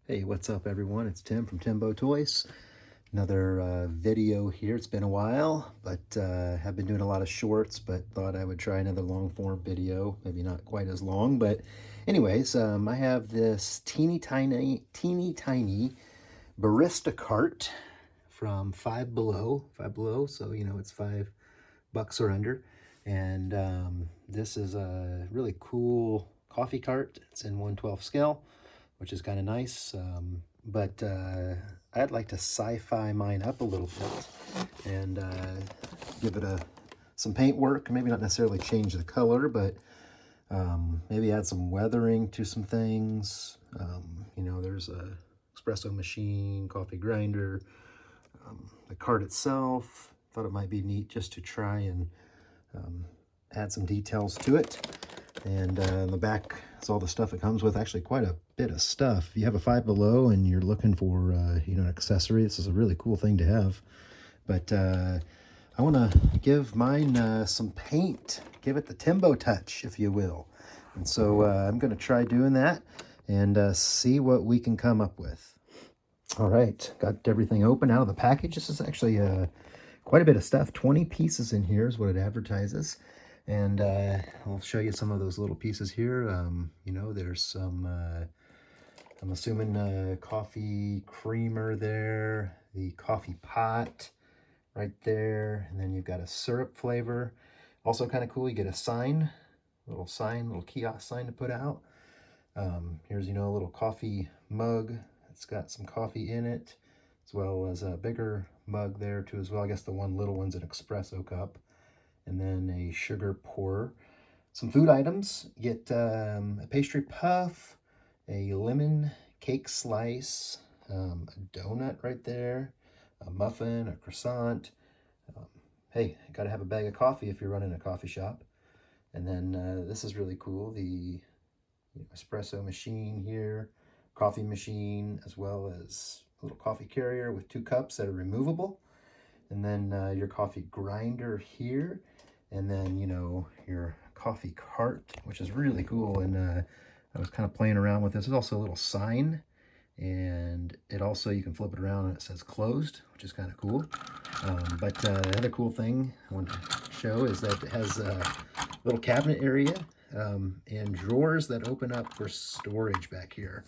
Hey, what's up everyone? It's Tim from Timbo Toys. Another video here. It's been a while, but have been doing a lot of shorts, but thought I would try another long form video. Maybe not quite as long, but anyways, I have this teeny tiny barista cart from Five Below. So, it's $5 or under. And this is a really cool coffee cart. It's in 1/12 scale, which is kind of nice. But I'd like to sci-fi mine up a little bit and give it some paint work. Maybe not necessarily change the color, but maybe add some weathering to some things. There's a espresso machine, coffee grinder, the cart itself. Thought it might be neat just to try and add some details to it. And in the back is all the stuff it comes with. Actually, quite a bit of stuff. If you have a Five Below and you're looking for an accessory, this is a really cool thing to have. But I want to give mine some paint. Give it the Timbo touch, if you will. And so I'm going to try doing that and see what we can come up with. All right, got everything open out of the package. This is actually quite a bit of stuff. 20 pieces in here is what it advertises. And I'll show you some of those little pieces here. There's some, I'm assuming coffee creamer there, the coffee pot right there, and then you've got a syrup flavor. Also kind of cool, you get a sign, little kiosk sign to put out. Here's, a little coffee mug. It's got some coffee in it, as well as a bigger mug there too as well. I guess the one little one's an espresso cup. And then a sugar pourer. Some food items. You get a pastry puff, a lemon cake slice, a donut right there, a muffin, a croissant. Hey, gotta have a bag of coffee if you're running a coffee shop. And then this is really cool, the espresso machine here, coffee machine, as well as a little coffee carrier with 2 cups that are removable. And then your coffee grinder here. And then, your coffee cart, which is really cool. And I was kind of playing around with this. There's also a little sign. And it also, you can flip it around and it says closed, which is kind of cool. But the other cool thing I want to show is that it has a little cabinet area and drawers that open up for storage back here.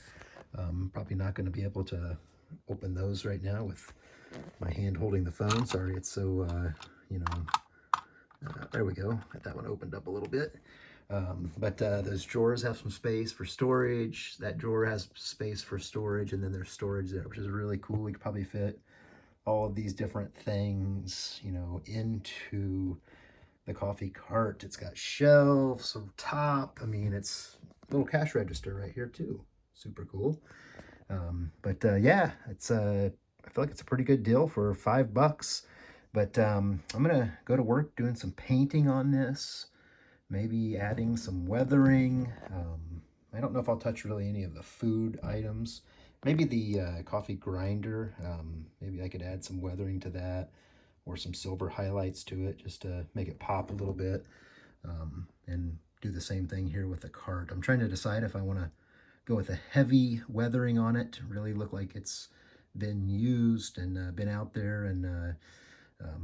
Probably not going to be able to open those right now with my hand holding the phone. Sorry, it's so, there we go. Got that one opened up a little bit. But those drawers have some space for storage. That drawer has space for storage, and then there's storage there, which is really cool. We could probably fit all of these different things, into the coffee cart. It's got shelves on top. I mean, it's a little cash register right here too. Super cool. Yeah, it's I feel like it's a pretty good deal for $5. But I'm gonna go to work doing some painting on this, maybe adding some weathering. I don't know if I'll touch really any of the food items. Maybe the coffee grinder. Maybe I could add some weathering to that, or some silver highlights to it, just to make it pop a little bit. And do the same thing here with the cart. I'm trying to decide if I want to go with a heavy weathering on it to really look like it's been used and been out there, and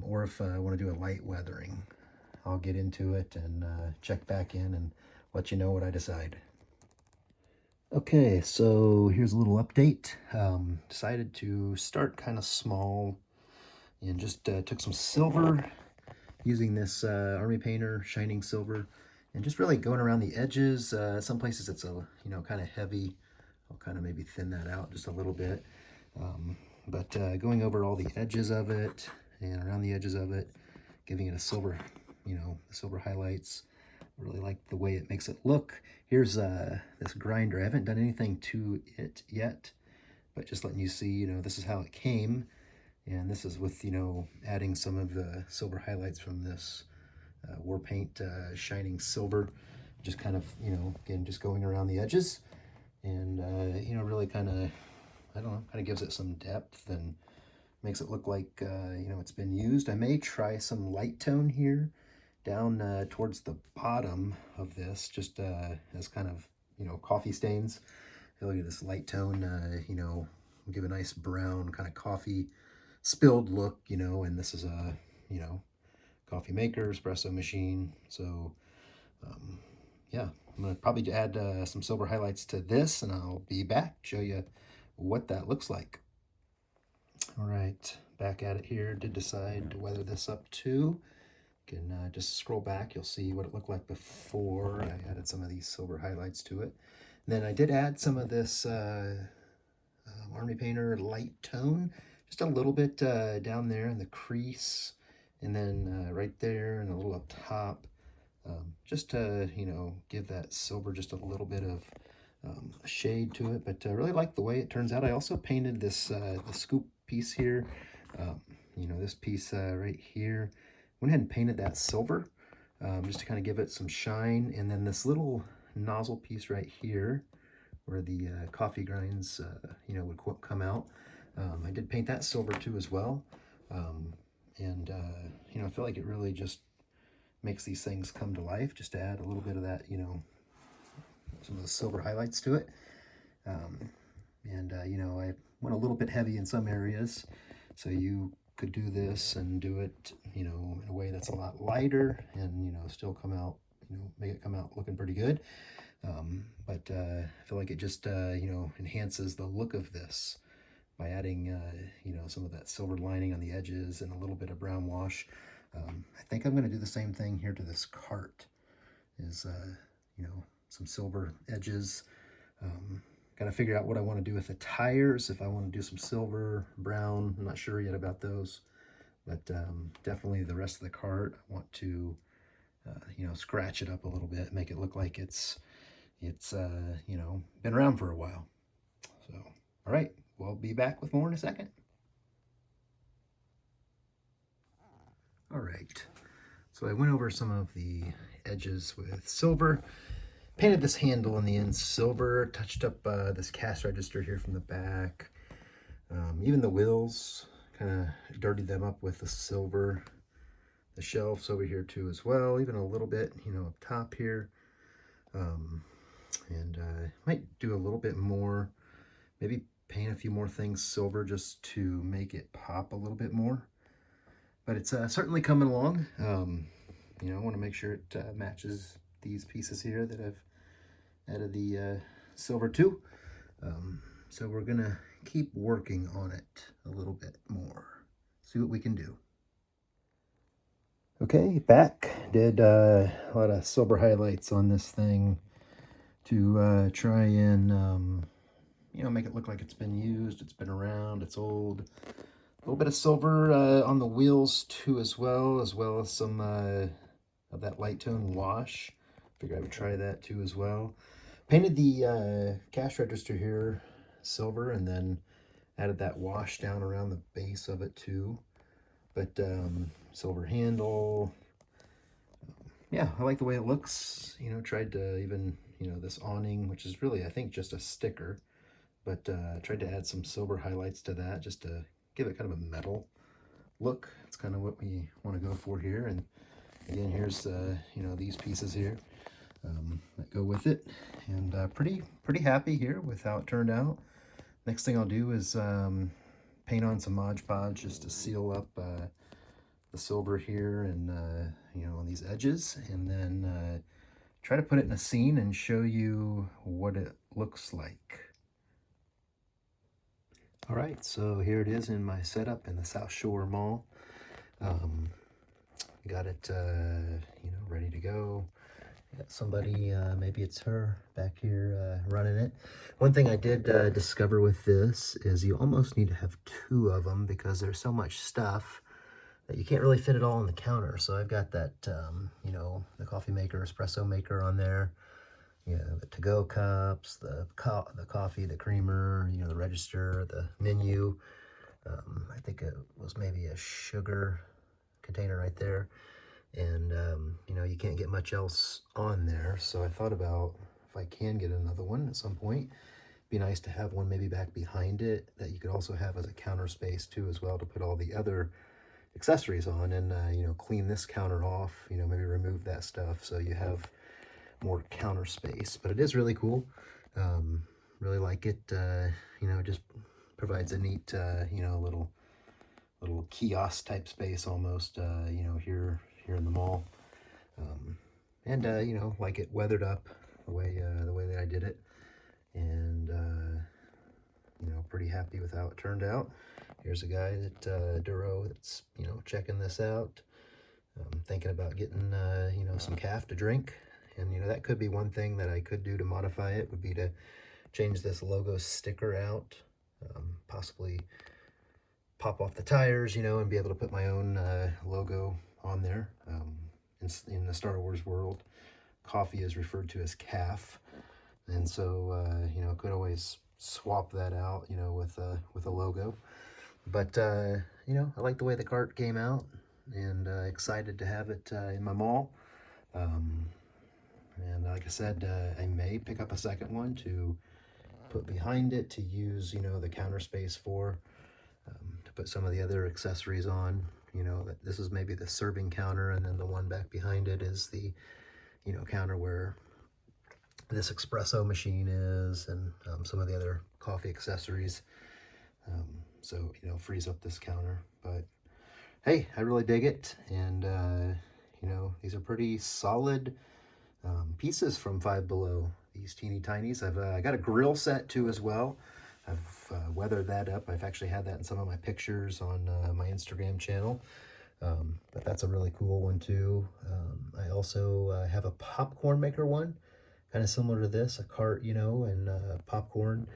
or if I want to do a light weathering. I'll get into it and check back in and let you know what I decide. Okay, so here's a little update. Decided to start kind of small and just took some silver using this Army Painter Shining Silver and just really going around the edges. Some places it's kind of heavy. I'll kind of maybe thin that out just a little bit. But going over all the edges of it and around the edges of it, giving it a silver, the silver highlights. Really like the way it makes it look. Here's this grinder. I haven't done anything to it yet, but just letting you see, this is how it came. And this is with, adding some of the silver highlights from this war paint Shining Silver. Just kind of, again, just going around the edges. And, really kind of, I don't know, kind of gives it some depth and makes it look like, it's been used. I may try some light tone here down towards the bottom of this, just as kind of, coffee stains. look at this light tone, you know, give a nice brown kind of coffee spilled look, you know, and this is a, you know, coffee maker, espresso machine. So, yeah, I'm going to probably add some silver highlights to this, and I'll be back, show you what that looks like. All right, back at it here. Did decide to weather this up too. You can just scroll back, you'll see what it looked like before I added some of these silver highlights to it. And then I did add some of this Army Painter light tone, just a little bit down there in the crease, and then right there and a little up top, just to, you know, give that silver just a little bit of a shade to it. But I really like the way it turns out. I also painted this the scoop piece here, you know, this piece right here. Went ahead and painted that silver just to kind of give it some shine. And then this little nozzle piece right here where the coffee grinds, you know, would come out. I did paint that silver too as well. And, you know, I feel like it really just makes these things come to life, just to add a little bit of that, you know, some of the silver highlights to it. You know, I went a little bit heavy in some areas, so you could do this and do it, you know, in a way that's a lot lighter and, you know, still come out, you know, make it come out looking pretty good. I feel like it just, you know, enhances the look of this by adding, you know, some of that silver lining on the edges and a little bit of brown wash. I think I'm going to do the same thing here to this cart, is, you know, some silver edges. Got to figure out what I want to do with the tires, if I want to do some silver, brown. I'm not sure yet about those, but definitely the rest of the cart, I want to, you know, scratch it up a little bit, make it look like it's you know, been around for a while. So, all right, we'll be back with more in a second. All right, so I went over some of the edges with silver, painted this handle on the end silver, touched up this cash register here from the back. Even the wheels, kind of dirtied them up with the silver. The shelves over here too as well, even a little bit, you know, up top here. Might do a little bit more, maybe paint a few more things silver just to make it pop a little bit more. But it's certainly coming along. You know, I want to make sure it matches these pieces here that I've added the silver to. So we're gonna keep working on it a little bit more, see what we can do. Okay, back. Did a lot of silver highlights on this thing to try and you know, make it look like it's been used, it's been around, it's old. A little bit of silver on the wheels too as well as some of that light tone wash. Figured I would try that too as well. Painted the cash register here silver, and then added that wash down around the base of it too. But silver handle. Yeah, I like the way it looks. You know, tried to even, you know, this awning, which is really, I think, just a sticker. But tried to add some silver highlights to that just to give it kind of a metal look. It's kind of what we want to go for here. And again, here's, you know, these pieces here that go with it. And pretty happy here with how it turned out. Next thing I'll do is paint on some Mod Podge just to seal up the silver here and, you know, on these edges. And then try to put it in a scene and show you what it looks like. All right, so here it is in my setup in the South Shore Mall. Got it, you know, ready to go. Got somebody, maybe it's her back here running it. One thing I did discover with this is you almost need to have two of them because there's so much stuff that you can't really fit it all on the counter. So I've got that, you know, the coffee maker, espresso maker on there. You know, the to-go cups, the coffee, the creamer, you know, the register, the menu. I think it was maybe a sugar container right there. And, you know, you can't get much else on there. So I thought about if I can get another one at some point, it'd be nice to have one maybe back behind it that you could also have as a counter space too as well to put all the other accessories on and, you know, clean this counter off, you know, maybe remove that stuff so you have more counter space. But it is really cool. Really like it. You know, just provides a neat, you know, little kiosk type space almost, you know, here in the mall. Um, and you know, like it weathered up the way that I did it, and you know, pretty happy with how it turned out. Here's a guy that Duro that's, you know, checking this out. Thinking about getting you know, some calf to drink, and you know, that could be one thing that I could do to modify it, would be to change this logo sticker out, possibly pop off the tires, you know, and be able to put my own logo on there. In the Star Wars world, coffee is referred to as calf, and so you know, could always swap that out, you know, with a logo. But you know, I like the way the cart came out, and excited to have it in my mall. Um, and like I said, I may pick up a second one to put behind it, to use, you know, the counter space for, to put some of the other accessories on. You know, that this is maybe the serving counter, and then the one back behind it is the, you know, counter where this espresso machine is, and some of the other coffee accessories. So, you know, frees up this counter. But hey, I really dig it, and you know, these are pretty solid pieces from Five Below. These teeny tinies. I've got a grill set too as well. I've weathered that up. I've actually had that in some of my pictures on my Instagram channel. But that's a really cool one too. I also have a popcorn maker one, kind of similar to this, a cart, you know, and popcorn.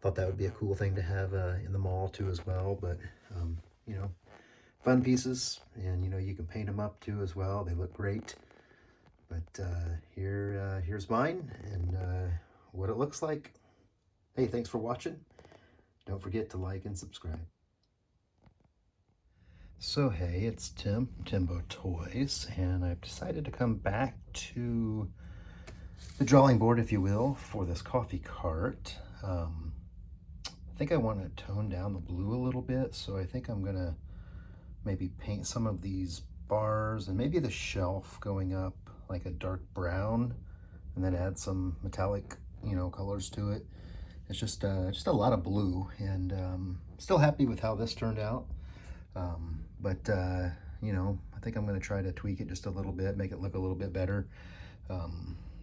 Thought that would be a cool thing to have in the mall too as well. But you know, fun pieces, and you know, you can paint them up too as well. They look great. But here's mine, and what it looks like. Hey, thanks for watching. Don't forget to like and subscribe. So hey, it's Tim, Timbo Toys, and I've decided to come back to the drawing board, if you will, for this coffee cart. I think I want to tone down the blue a little bit, so I think I'm gonna maybe paint some of these bars and maybe the shelf going up like a dark brown, and then add some metallic, you know, colors to it. It's just a lot of blue, and still happy with how this turned out. But you know, I think I'm going to try to tweak it just a little bit, make it look a little bit better.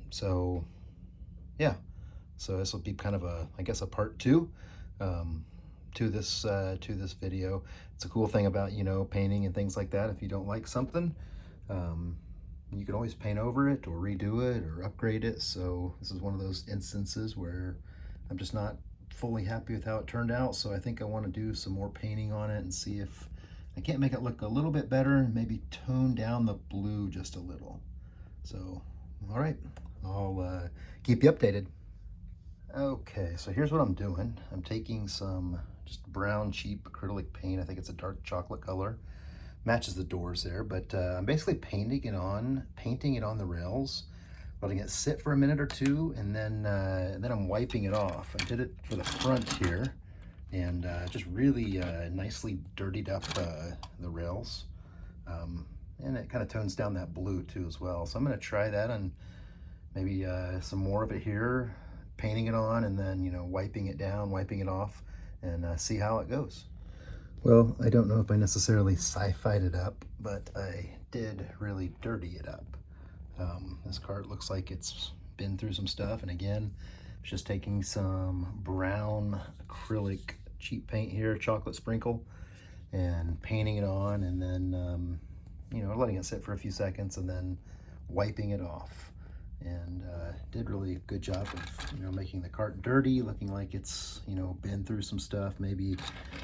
So yeah, so this will be kind of a, I guess, a part two to this video. It's a cool thing about, you know, painting and things like that. If you don't like something, you can always paint over it or redo it or upgrade it. So this is one of those instances where I'm just not fully happy with how it turned out. So I think I want to do some more painting on it and see if I can't make it look a little bit better, and maybe tone down the blue just a little. So, all right, I'll keep you updated. Okay, so here's what I'm doing. I'm taking some just brown cheap acrylic paint. I think it's a dark chocolate color. Matches the doors there, but I'm basically painting it on the rails, letting it sit for a minute or two, and then I'm wiping it off. I did it for the front here, and just really nicely dirtied up the rails, and it kind of tones down that blue too as well. So I'm going to try that, and maybe some more of it here, painting it on, and then, you know, wiping it down, wiping it off, and see how it goes. Well, I don't know if I necessarily sci-fi'd it up, but I did really dirty it up. This cart looks like it's been through some stuff, and again, it's just taking some brown acrylic cheap paint here, chocolate sprinkle, and painting it on, and then you know, letting it sit for a few seconds, and then wiping it off. And did really a good job of, you know, making the cart dirty, looking like it's, you know, been through some stuff. Maybe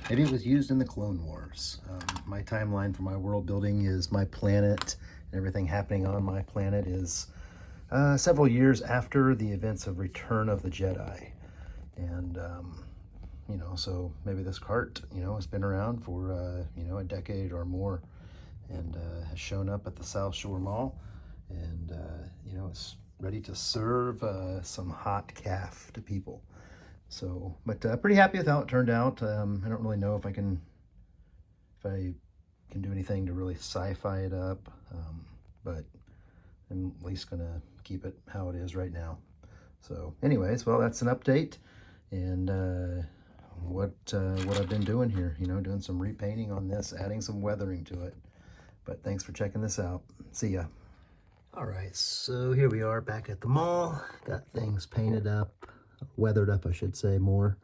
it was used in the Clone Wars. My timeline for my world building is my planet, and everything happening on my planet is several years after the events of Return of the Jedi. And you know, so maybe this cart, you know, has been around for you know, a decade or more, and has shown up at the South Shore Mall, and you know, it's ready to serve some hot calf to people. So, but pretty happy with how it turned out. I don't really know if I can do anything to really sci-fi it up, but I'm at least gonna keep it how it is right now. So anyways, well, that's an update, and what I've been doing here, doing some repainting on this, adding some weathering to it. But thanks for checking this out. See ya. All right, so here we are back at the mall. Got things painted up, weathered up, I should say, more.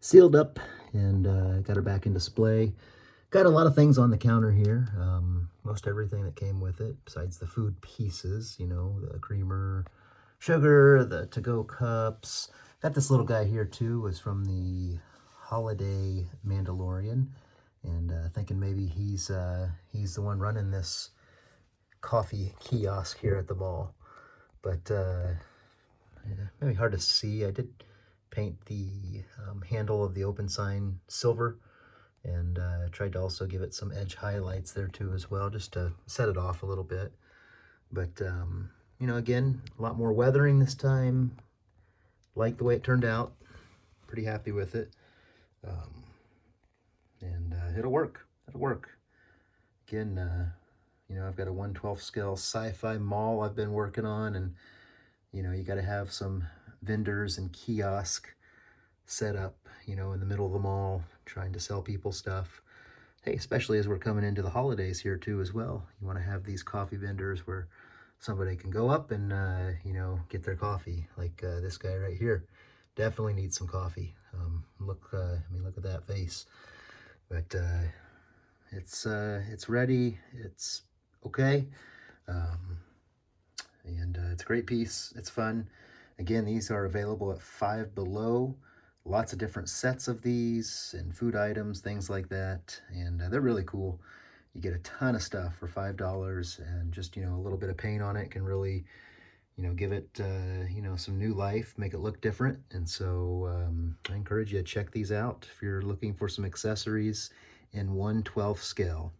Sealed up, and got her back in display. Got a lot of things on the counter here. Most everything that came with it, besides the food pieces, the creamer, sugar, the to-go cups. Got this little guy here too, was from the Holiday Mandalorian, and thinking maybe he's the one running this coffee kiosk here at the mall. But yeah, maybe hard to see. I did paint the handle of the open sign silver, and tried to also give it some edge highlights there too as well, just to set it off a little bit. But again, a lot more weathering this time. Like the way it turned out. Pretty happy with it. And it'll work. It'll work. Again, I've got a 1/12 scale sci-fi mall I've been working on, and you got to have some vendors and kiosk set up, in the middle of the mall, trying to sell people stuff. Hey, especially as we're coming into the holidays here too as well. You want to have these coffee vendors where somebody can go up and, get their coffee, like this guy right here. Definitely needs some coffee. Look at that face. But it's ready. It's okay. And it's a great piece. It's fun. Again, these are available at Five Below. Lots of different sets of these and food items, things like that. And they're really cool. You get a ton of stuff for $5, and just, a little bit of paint on it can really, give it, some new life, make it look different. And so I encourage you to check these out if you're looking for some accessories in 1/12 scale.